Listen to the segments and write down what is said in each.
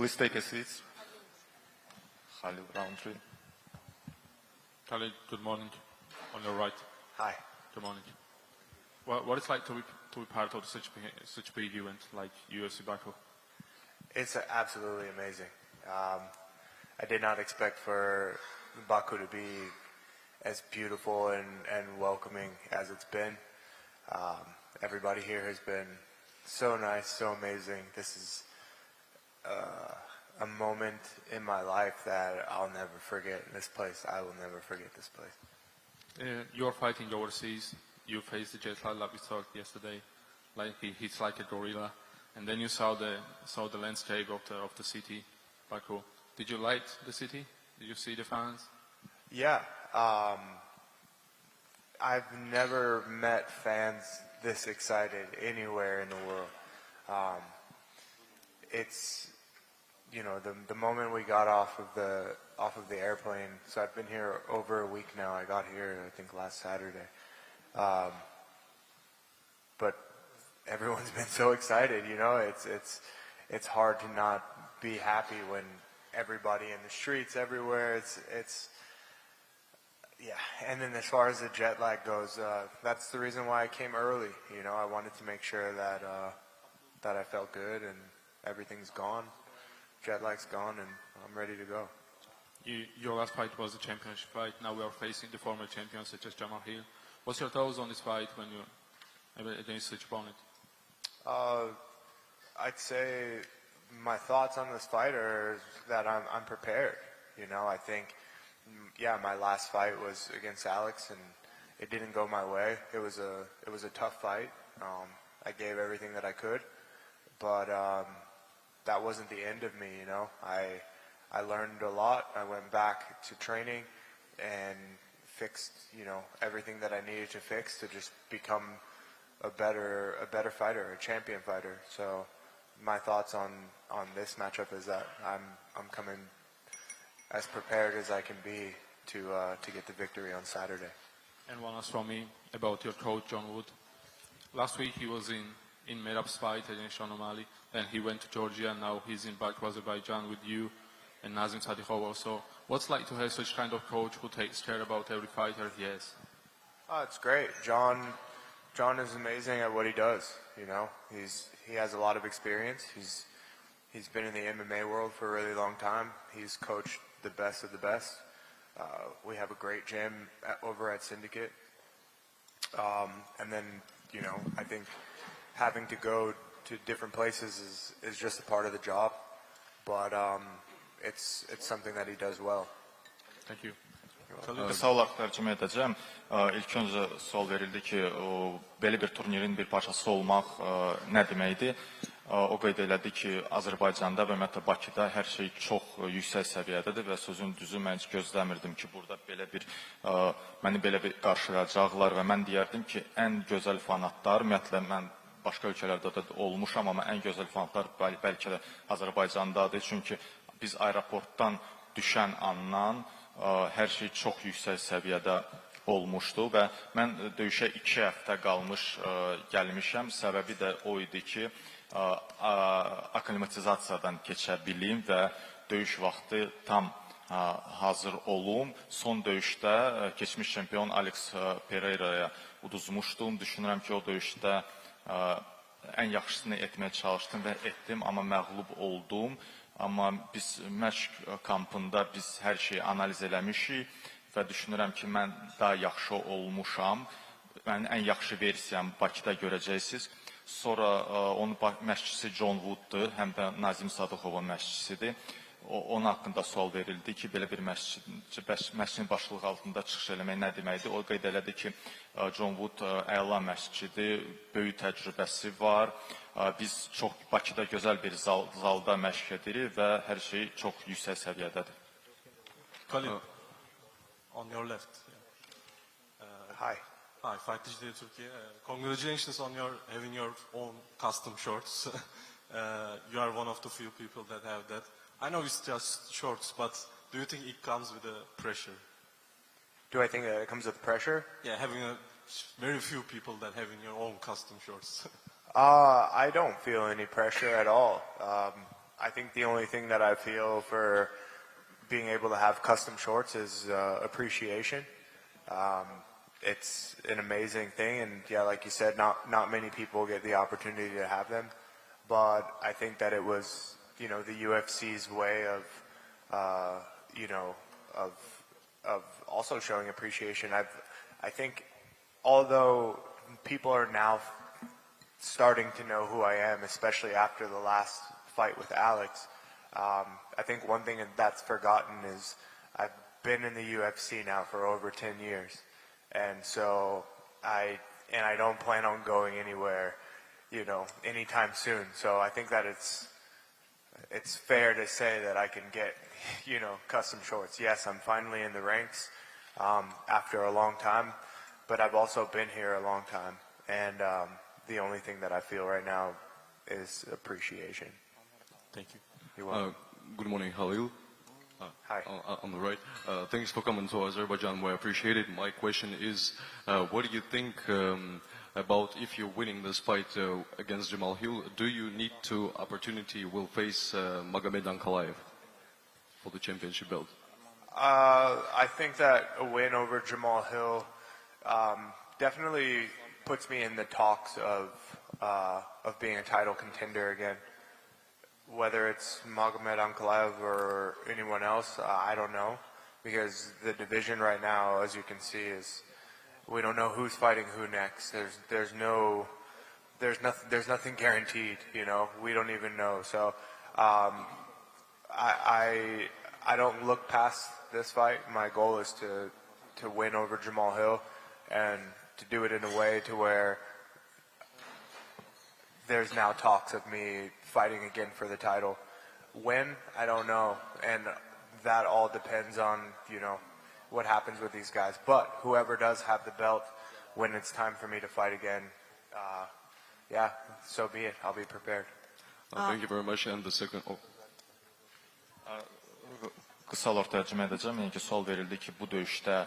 Please take a seat. Khalil, round 3. Khalil, good morning. On your right. Hi. Good morning. What it's like to be part of such a big event like UFC Baku? It's absolutely amazing. I did not expect for Baku to be as beautiful and welcoming as it's been. Everybody here has been so nice, so amazing. This is a moment in my life that I'll never forget. This place, I will never forget this place. You're fighting overseas. You faced the jet lag like we talked yesterday. Like he's like a gorilla. And then you saw the landscape of the city, Baku. Did you like the city? Did you see the fans? Yeah. I've never met fans this excited anywhere in the world. It's, you know, the moment we got off of the airplane. So I've been here over a week now. I got here I think last Saturday. But everyone's been so excited, you know. It's hard to not be happy when everybody in the streets everywhere. It's yeah. And then as far as the jet lag goes, that's the reason why I came early. You know, I wanted to make sure that I felt good and everything's gone. Jet lag's gone and I'm ready to go. Your last fight was a championship fight. Now we are facing the former champions such as Jamal Hill. What's your thoughts on this fight when you're against such opponent? I'd say my thoughts on this fight are that I'm prepared. You know, I think, yeah, my last fight was against Alex and it didn't go my way. It was a tough fight. I gave everything that I could, but that wasn't the end of me. You know, I learned a lot. I went back to training and fixed, you know, everything that I needed to fix to just become a better fighter, a champion fighter. So my thoughts on this matchup is that I'm coming as prepared as I can be to get the victory on Saturday. And one last from me about your coach John Wood. Last week he was in Merab's fight against Sean O'Malley, then he went to Georgia, and now he's in Baku, Azerbaijan with you and Nazim Sadikhov also. What's like to have such kind of coach who takes care about every fighter he has? Oh, it's great. John is amazing at what he does. You know, he has a lot of experience. He's been in the MMA world for a really long time. He's coached the best of the best. We have a great gym over at Syndicate. And then, you know, I think having to go to different places is just a part of the job. But it's something that he does well. Thank you. Qısa olaraq tərcümə edəcəm. İlk öncə sual verildi ki, belə bir turnirin bir parçası olmaq nə deməkdir? O qeyd elədi ki, Azərbaycanda və ümumiyyətlə Bakıda hər şey çox yüksək səviyyədədir və sözün düzü mən heç gözləmirdim ki, burada məni belə bir qarşılayacaqlar və mən deyərdim ki, ən gözəl fanatlar, ümumiyyətlə mən başqa ölkələrdə də olmuşam, amma ən gözəl fanatlar bəlkə də Azərbaycandadır. Çünki biz aeroportdan düşən andan hər şey çox yüksək səviyyədə olmuşdu və mən döyüşə 2 həftə qalmış gəlmişəm. Səbəbi də o idi ki, aklimatizasiyadan keçə bilim və döyüş vaxtı tam hazır olum. Son döyüşdə keçmiş çempion Alex Pereira'ya uduzmuşdum. Düşünürəm ki, o döyüşdə ən yaxşısını etməyə çalışdım və etdim, amma məğlub oldum. Amma biz məşq kampında biz hər şeyi analiz eləmişik və düşünürəm ki, mən daha yaxşı olmuşam. Mənim ən yaxşı versiyamı Bakıda görəcəksiniz. Sonra onun məşqçisi John Wood'dur, həm də Nazim Sadıxovun məşqçisidir. Onun haqqında sual verildi ki, belə bir məşqçinin başçılığı altında çıxış eləmək nə deməkdir? O qeyd elədi ki, John Wood əla məşqçidir, böyük təcrübəsi var. Biz çox Bakıda gözəl bir zalda məşq edirik və hər şey çox yüksək səviyyədədir. Khalil, on your left. Hi. Hi, Fight Digital Turkey. Congratulations on having your own custom shorts. You are one of the few people that have that. I know it's just shorts, but do you think it comes with a pressure? Do I think it comes with pressure? Yeah, having very few people that having your own custom shorts. I don't feel any pressure at all. I think the only thing that I feel for being able to have custom shorts is appreciation. It's an amazing thing, and yeah, like you said, not many people get the opportunity to have them. But I think that it was, you know, the UFC's way of, you know, of also showing appreciation. I think, although people are now starting to know who I am, especially after the last fight with Alex, I think one thing that's forgotten is I've been in the UFC now for over 10 years. And so I don't plan on going anywhere, you know, anytime soon. So I think that it's fair to say that I can get, you know, custom shorts. Yes, I'm finally in the ranks after a long time, but I've also been here a long time. And the only thing that I feel right now is appreciation. Thank you. You're welcome. Good morning, Halil. Hi. On the right. Thanks for coming to Azerbaijan. We appreciate it. My question is, what do you think about if you're winning this fight against Jamal Hill? Do you need to opportunity will face Magomed Ankalaev for the championship belt? I think that a win over Jamal Hill definitely puts me in the talks of being a title contender again. Whether it's Magomed Ankalaev or anyone else, I don't know, because the division right now, as you can see, is we don't know who's fighting who next. There's nothing guaranteed. You know, we don't even know. So I don't look past this fight. My goal is to win over Jamal Hill and to do it in a way to where there's now talks of me fighting again for the title. When? I don't know. And that all depends on, you know, what happens with these guys. But whoever does have the belt, when it's time for me to fight again, yeah, so be it. I'll be prepared. Thank you very much. And the second... Qısalar tərcümə edəcəm. Yəni ki, sual verildi ki, bu döyüşdə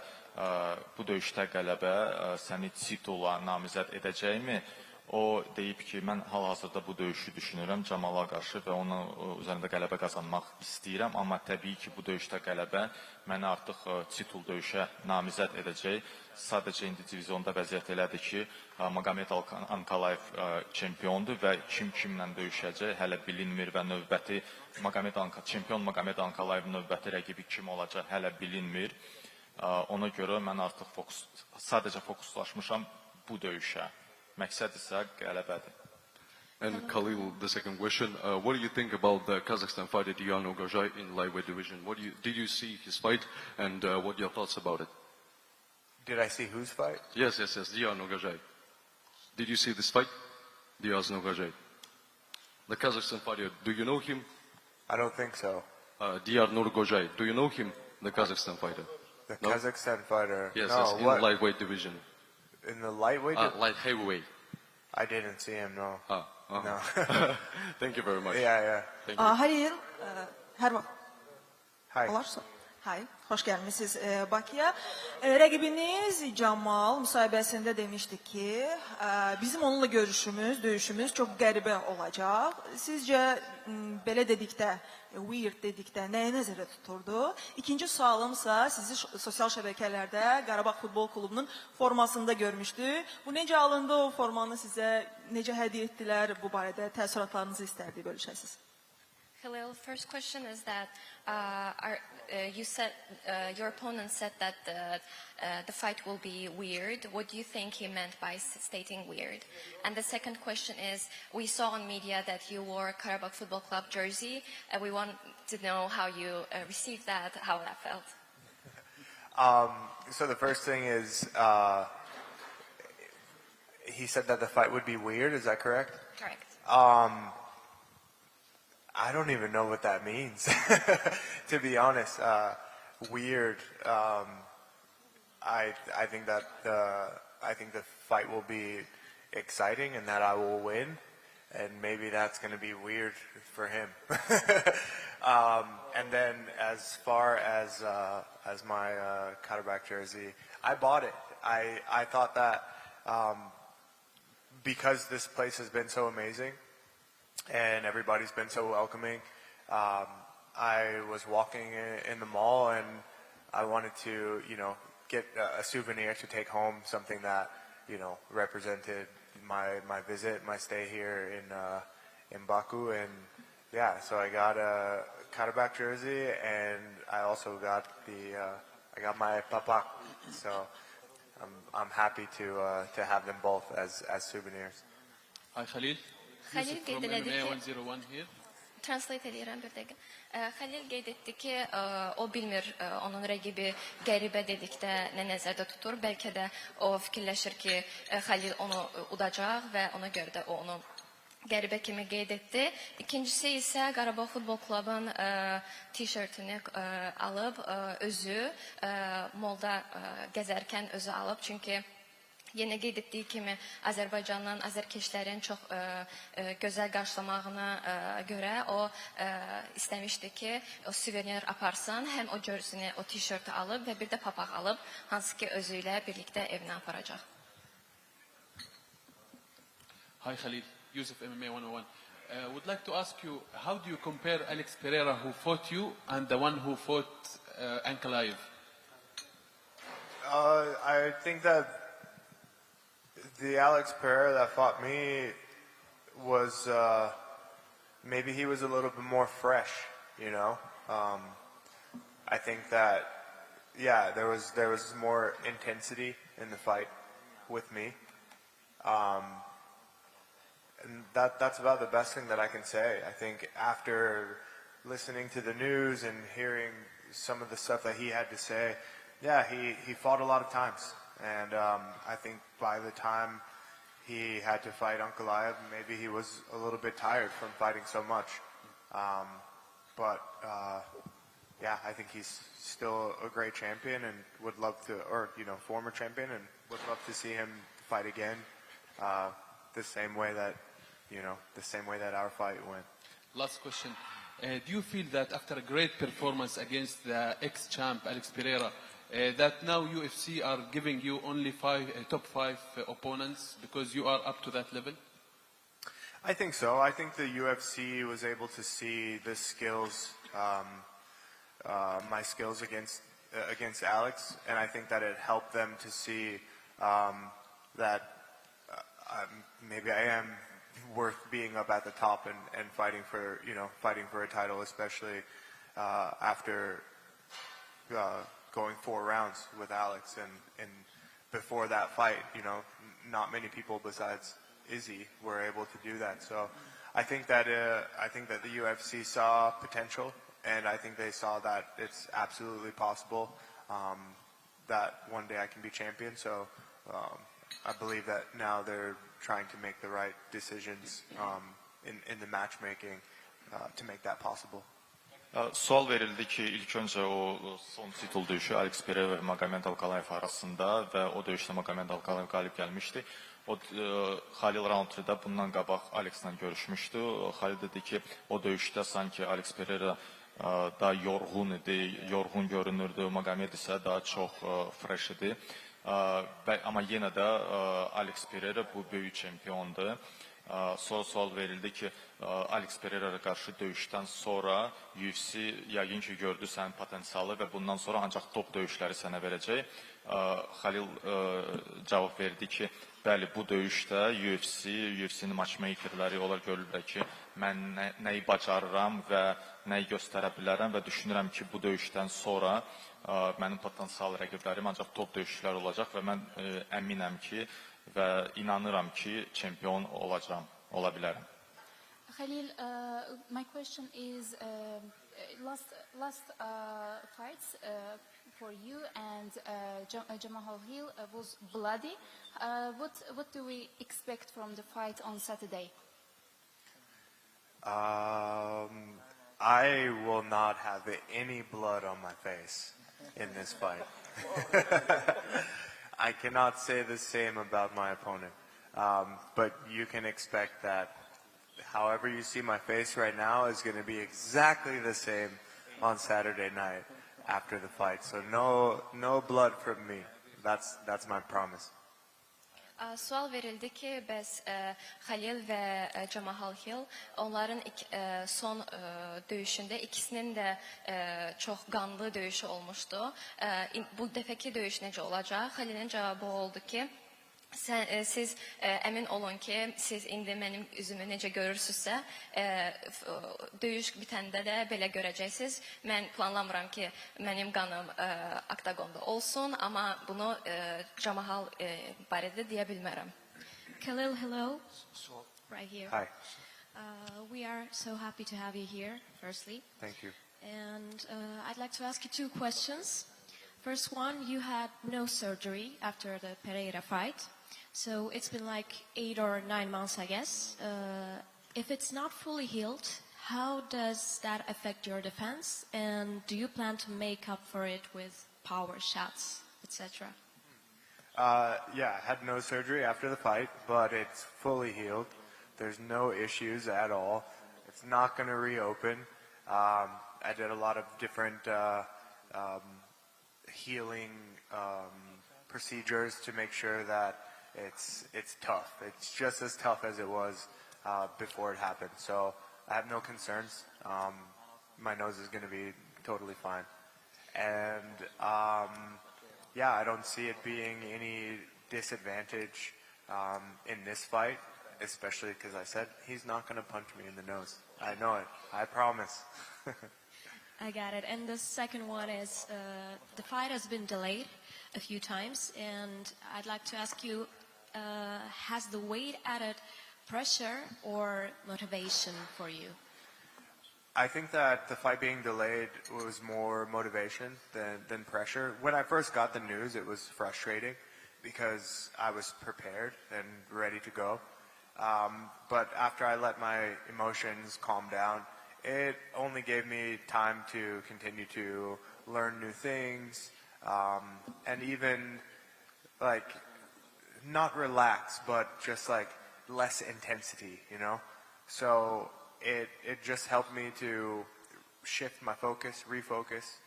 qələbə səni titula namizəd edəcəkmi? O deyib ki, mən hal-hazırda bu döyüşü düşünürəm Camala qarşı və onun üzərində qələbə qazanmaq istəyirəm. Amma təbii ki, bu döyüşdə qələbə məni artıq titul döyüşə namizəd edəcək. Sadəcə indi divizionda vəziyyət elədir ki, Magomed Ankalaev çempiondur və kimlə döyüşəcək hələ bilinmir və növbəti çempion Magomed Ankalaev növbəti rəqibi kim olacaq hələ bilinmir. Ona görə mən artıq sadəcə fokuslaşmışam bu döyüşə. Məqsəd isə qələbədir. And Khalil, the second question, what do you think about the Kazakhstan fighter Diyan Ogajai in lightweight division? Did you see his fight, and what are your thoughts about it? Did I see whose fight? Yes, Diyan Ogajai. Did you see this fight? Diyan Ogajai. The Kazakhstan fighter, do you know him? I don't think so. Diyan Ogajai, do you know him, the Kazakhstan fighter? The No? Kazakhstan fighter? Yes, no, in what? the lightweight division. In the lightweight? Light heavyweight. I didn't see him, no. No. Thank you very much. Yeah. Thank you. Halil, hər vaxt Hi. olarsa. Hay, xoş gəlmisiniz Bakıya. Rəqibiniz Camal müsahibəsində demişdi ki, bizim onunla görüşümüz, döyüşümüz çox qəribə olacaq. Sizcə belə dedikdə, weird dedikdə nəyə nəzərdə tuturdu? İkinci sualımsa, sizi sosial şəbəkələrdə Qarabağ Futbol Klubunun formasında görmüşdü. Bu necə alındı, o formanı sizə necə hədiyyə etdilər, bu barədə təəssüratlarınızı istərdik bölüşəsiniz. Khalil, first question is that you said your opponent said that the fight will be weird. What do you think he meant by stating weird? And the second question is, we saw on media that you wore Karabakh Football Club jersey, and we want to know how you received that, how that felt. So the first thing is, he said that the fight would be weird. Is that correct? Correct. I don't even know what that means, to be honest. Weird. I think that the fight will be exciting and that I will win, and maybe that's going to be weird for him. And then as far as my Karabakh jersey, I bought it. I thought that because this place has been so amazing and everybody's been so welcoming, I was walking in the mall and I wanted to, get a souvenir to take home, something that, represented my visit, my stay here in Baku, and yeah, so I got a Karabakh jersey, and I also got I got my papak, so I'm happy to have them both as souvenirs. Hi Khalil. Khalil Yusuf from qeyd elədi MMA ki, 101 here. translate edirəm bir dəqiqə. Xəlil qeyd etdi ki, o bilmir onun rəqibi qəribə dedikdə nə nəzərdə tutur. Bəlkə də o fikirləşir ki, Xəlil onu udacaq və ona görə də o onu qəribə kimi qeyd etdi. İkincisi isə Qarabağ Futbol Klubun t-shirtini alıb özü molda gəzərkən özü alıb. Çünki yenə qeyd etdiyi kimi Azərbaycanın, azərkeşlərin çox gözəl qarşılamağına görə o istəmişdi ki, o suvenir aparsın, həm o jersini, o t-shirti alıb və bir də papaq alıb, hansı ki özü ilə birlikdə evinə aparacaq. Hi Khalil. Yusuf MMA 101. Would like to ask you, how do you compare Alex Pereira who fought you and the one who fought Ankalaev? I think that the Alex Pereira that fought me was maybe he was a little bit more fresh, I think that there was more intensity in the fight with me. And that's about the best thing that I can say. I think after listening to the news and hearing some of the stuff that he had to say, he fought a lot of times. And I think by the time he had to fight Ankalaev, maybe he was a little bit tired from fighting so much. But I think he's still a great champion and would love to, or former champion, and would love to see him fight again the same way that our fight went. Last question. Do you feel that after a great performance against the ex-champ Alex Pereira, that now UFC are giving you only top five opponents because you are up to that level? I think so. I think the UFC was able to see the skills, my skills against Alex, and I think that it helped them to see that maybe I am worth being up at the top and fighting for a title, especially after going 4 rounds with Alex, and before that fight, not many people besides Izzy were able to do that. So I think that the UFC saw potential, and I think they saw that it's absolutely possible that one day I can be champion. So I believe that now they're trying to make the right decisions in the matchmaking to make that possible. Sual verildi ki, ilk öncə o son titul döyüşü Alex Pereira və Magomed Ankalaev arasında və o döyüşdə Magomed Ankalaev qalib gəlmişdi. O Xalil Roundtree-də bundan qabaq Alex'la görüşmüşdü. Xalil dedi ki, o döyüşdə sanki Alex Pereira daha yorğun idi, yorğun görünürdü. Magomed isə daha çox fresh idi. Amma yenə də Alex Pereira bu böyük çempiondur. Sonra sual verildi ki, Alex Pereira'ya qarşı döyüşdən sonra UFC yəqin ki gördü sənin potensialı və bundan sonra ancaq top döyüşləri sənə verəcək. Xalil cavab verdi ki, bəli, bu döyüşdə UFC-nin matchmakerləri onlar görürlər ki, mən nəyi bacarıram və nəyi göstərə bilərəm və düşünürəm ki, bu döyüşdən sonra mənim potensial rəqiblərim ancaq top döyüşçülər olacaq və mən əminəm ki və inanıram ki, çempion olacağam, ola bilərəm. Khalil, my question is, last fights for you and Jamal Hill was bloody. What do we expect from the fight on Saturday? I will not have any blood on my face in this fight. I cannot say the same about my opponent, but you can expect that however you see my face right now is going to be exactly the same on Saturday night after the fight. So no blood from me. That's my promise. Sual verildi ki, bəs Xəlil və Jamal Hill onların son döyüşündə ikisinin də çox qanlı döyüşü olmuşdu. Bu dəfəki döyüş necə olacaq? Xəlilin cavabı oldu ki, siz əmin olun ki, siz indi mənim üzümü necə görürsünüzsə, döyüş bitəndə də belə görəcəksiniz. Mən planlamıram ki, mənim qanım oktagonda olsun, amma bunu Jamal barədə deyə bilmərəm. Khalil, hello. Right here. Hi. We are so happy to have you here, firstly. Thank you. And I'd like to ask you two questions. First one, you had no surgery after the Pereira fight. So it's been like 8 or 9 months, I guess. If it's not fully healed, how does that affect your defense? And do you plan to make up for it with power shots, etc.? Yeah, I had no surgery after the fight, but it's fully healed. There's no issues at all. It's not going to reopen. I did a lot of different healing procedures to make sure that it's tough. It's just as tough as it was before it happened. So I have no concerns. My nose is going to be totally fine. And yeah, I don't see it being any disadvantage in this fight, especially because I said he's not going to punch me in the nose. I know it. I promise. I got it. And the second one is the fight has been delayed a few times, and I'd like to ask you, has the weight added pressure or motivation for you? I think that the fight being delayed was more motivation than pressure. When I first got the news, it was frustrating because I was prepared and ready to go. But after I let my emotions calm down, it only gave me time to continue to learn new things, and even like not relax, but just like less intensity, you know? So it just helped me to shift my focus, refocus,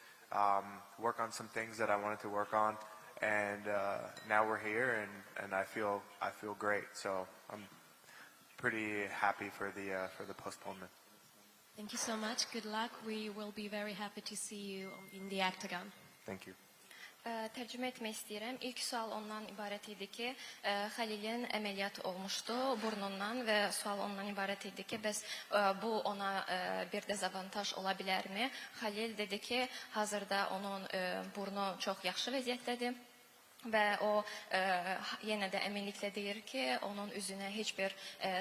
work on some things that I wanted to work on, and now we're here, and I feel great. So I'm pretty happy for the postponement. Thank you so much. Good luck. We will be very happy to see you in the octagon. Thank you. Tərcümə etmək istəyirəm. İlk sual ondan ibarət idi ki, Xəlilin əməliyyat olmuşdu burnundan və sual ondan ibarət idi ki, bəs bu ona bir dezavantaj ola bilərmi? Xəlil dedi ki, hazırda onun burnu çox yaxşı vəziyyətdədir və o yenə də əminliklə deyir ki, onun üzünə heç bir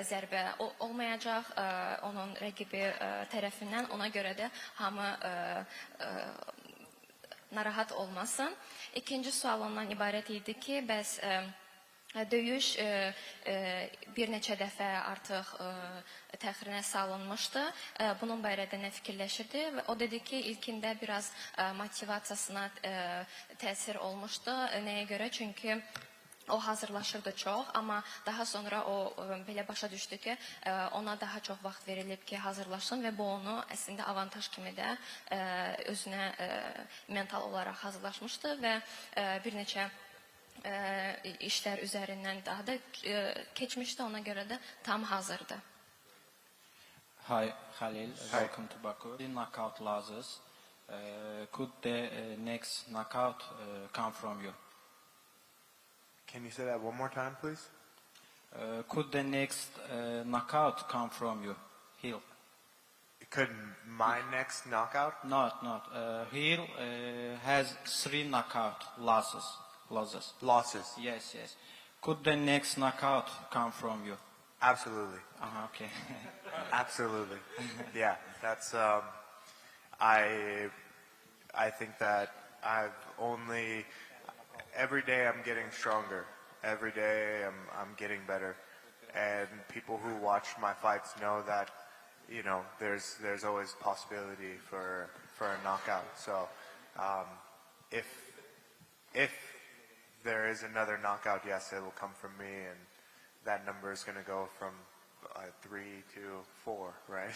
zərbə olmayacaq onun rəqibi tərəfindən. Ona görə də hamı narahat olmasın. İkinci sual ondan ibarət idi ki, bəs döyüş bir neçə dəfə artıq təxirinə salınmışdı. Bunun barədə nə fikirləşirdi? Və o dedi ki, ilkində biraz motivasiyasına təsir olmuşdu. Nəyə görə? Çünki o hazırlaşırdı çox, amma daha sonra o belə başa düşdü ki, ona daha çox vaxt verilib ki, hazırlaşsın və bu onu əslində avantaj kimi də özünə mental olaraq hazırlaşmışdı və bir neçə işlər üzərindən daha da keçmişdi, ona görə də tam hazırdı. Hi, Khalil. Welcome to Baku. The knockout losses. Could the next knockout come from you? Can you say that one more time, please? Could the next knockout come from you, Hill? Could my next knockout? Not. Hill has 3 knockout losses. Losses. Yes. Could the next knockout come from you? Absolutely. Okay. Absolutely. Yeah, that's. I think that I've only. Every day I'm getting stronger. Every day I'm getting better, and people who watch my fights know that, you know, there's always possibility for a knockout. So, if there is another knockout, yes, it will come from me, and that number is going to go from 3 to 4, right?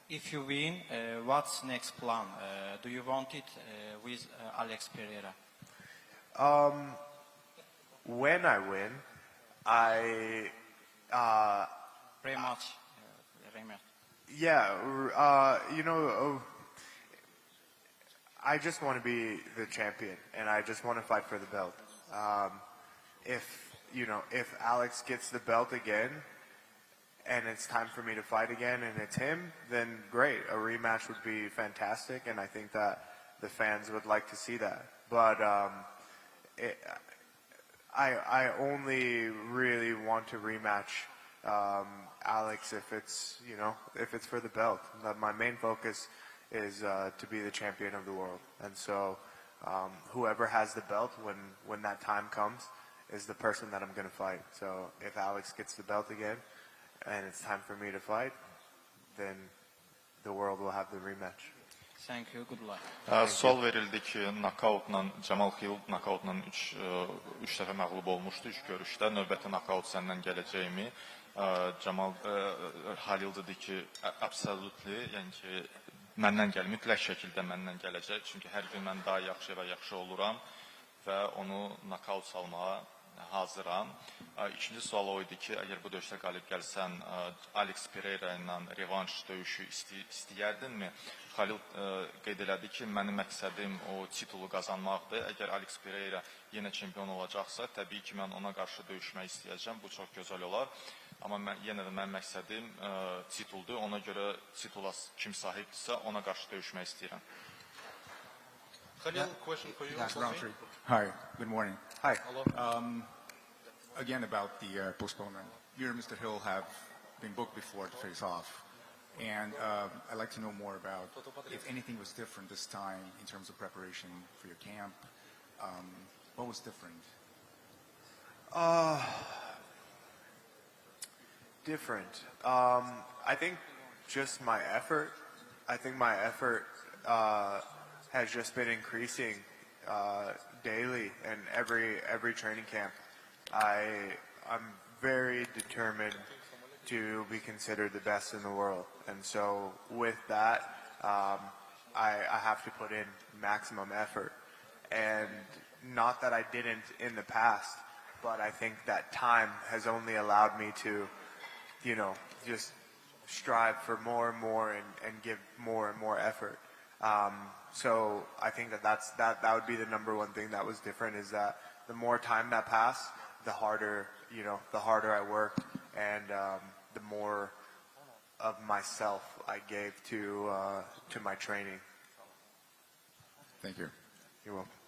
If you win, what's next plan? Do you want it with Alex Pereira? when I win, I Rematch. yeah, I just want to be the champion, and I just want to fight for the belt. If Alex gets the belt again, and it's time for me to fight again, and it's him, then great. A rematch would be fantastic, and I think that the fans would like to see that. But I only really want to rematch Alex if it's for the belt. My main focus is to be the champion of the world, and so whoever has the belt when that time comes is the person that I'm going to fight. So if Alex gets the belt again and it's time for me to fight, then the world will have the rematch. Thank you. Good luck. Sual verildi ki, Cemal Hill nokautla 3 dəfə məğlub olmuşdu 3 görüşdə. Növbəti nokaut səndən gələcəkmi? Cemal Halil dedi ki, absolutely, yəni ki, məndən gəl, mütləq şəkildə məndən gələcək. Çünki hər gün mən daha yaxşı və yaxşı oluram və onu nokaut salmağa hazıram. İkinci sual o idi ki, əgər bu döyüşdə qalib gəlsən, Alex Pereira ilə revanş döyüşü istəyərdinmi? Halil qeyd elədi ki, mənim məqsədim o titulu qazanmaqdır. Əgər Alex Pereira yenə çempion olacaqsa, təbii ki, mən ona qarşı döyüşmək istəyəcəm. Bu çox gözəl olar. Amma yenə də mənim məqsədim tituldur. Ona görə titula kim sahibdirsə, ona qarşı döyüşmək istəyirəm. Khalil, question for you. Hi, good morning. Hi. Hello. Again, about the postponement. You and Mr. Hill have been booked before to face off. And I'd like to know more about if anything was different this time in terms of preparation for your camp. What was different? Different. I think just my effort. I think my effort has just been increasing daily, and every training camp. I'm very determined to be considered the best in the world, and so with that, I have to put in maximum effort. And not that I didn't in the past, but I think that time has only allowed me to, just strive for more and more and give more and more effort. So I think that would be the number one thing that was different, is that the more time that passed, the harder I worked, and the more of myself I gave to my training. Thank you. You're welcome.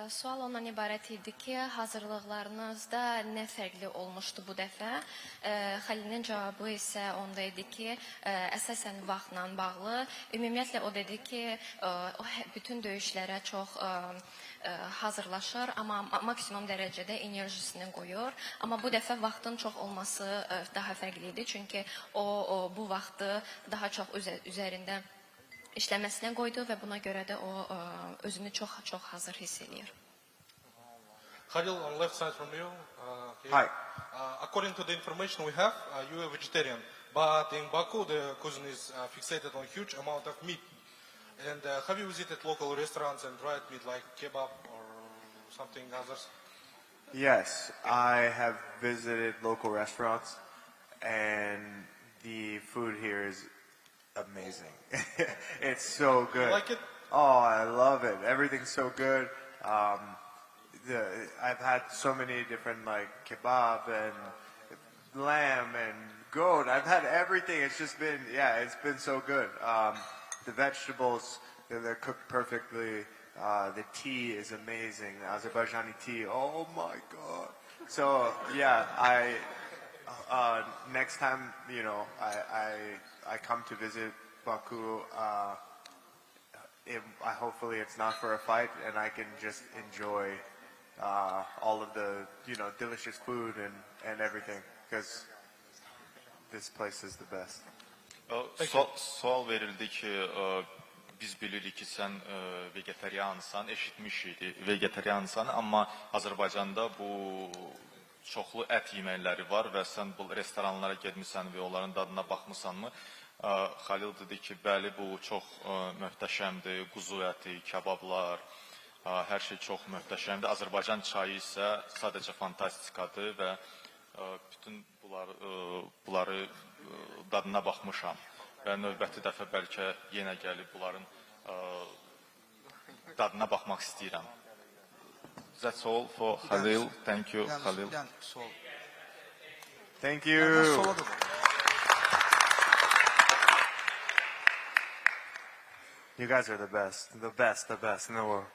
Sual ondan ibarət idi ki, hazırlıqlarınızda nə fərqli olmuşdu bu dəfə? Xəlilin cavabı isə onda idi ki, əsasən vaxtla bağlı. Ümumiyyətlə o dedi ki, o bütün döyüşlərə çox hazırlaşır, amma maksimum dərəcədə enerjisini qoyur. Amma bu dəfə vaxtın çox olması daha fərqli idi, çünki o bu vaxtı daha çox üzərində işləməsinə qoydu və buna görə də o özünü çox hazır hiss edir. Khalil, on left side from you. Hi. According to the information we have, you are vegetarian, but in Baku the cuisine is fixated on huge amount of meat. And have you visited local restaurants and tried meat like kebab or something others? Yes, I have visited local restaurants, and the food here is amazing. It's so good. You like it? Oh, I love it. Everything's so good. I've had so many different like kebab and lamb and goat. I've had everything. It's just been, it's been so good. The vegetables, they're cooked perfectly. The tea is amazing. The Azerbaijani tea. Oh my God. So next time, I come to visit Baku, hopefully it's not for a fight, and I can just enjoy all of the delicious food and everything, because this place is the best. Sual verildi ki, biz bilirik ki, sən vegetariansan, eşitmişik vegetariansan, amma Azərbaycanda bu çoxlu ət yeməkləri var və sən bu restoranlara getmisən və onların dadına baxmısanmı? Xalil dedi ki, bəli, bu çox möhtəşəmdir, quzu əti, kebablar, Hər şey çox möhtəşəmdir. Azərbaycan çayı isə sadəcə fantastikadır və bütün bunları dadına baxmışam və növbəti dəfə bəlkə yenə gəlib bunların dadına baxmaq istəyirəm. That's all for Halil. Thank you, Halil. Thank you. You guys are the best in the world.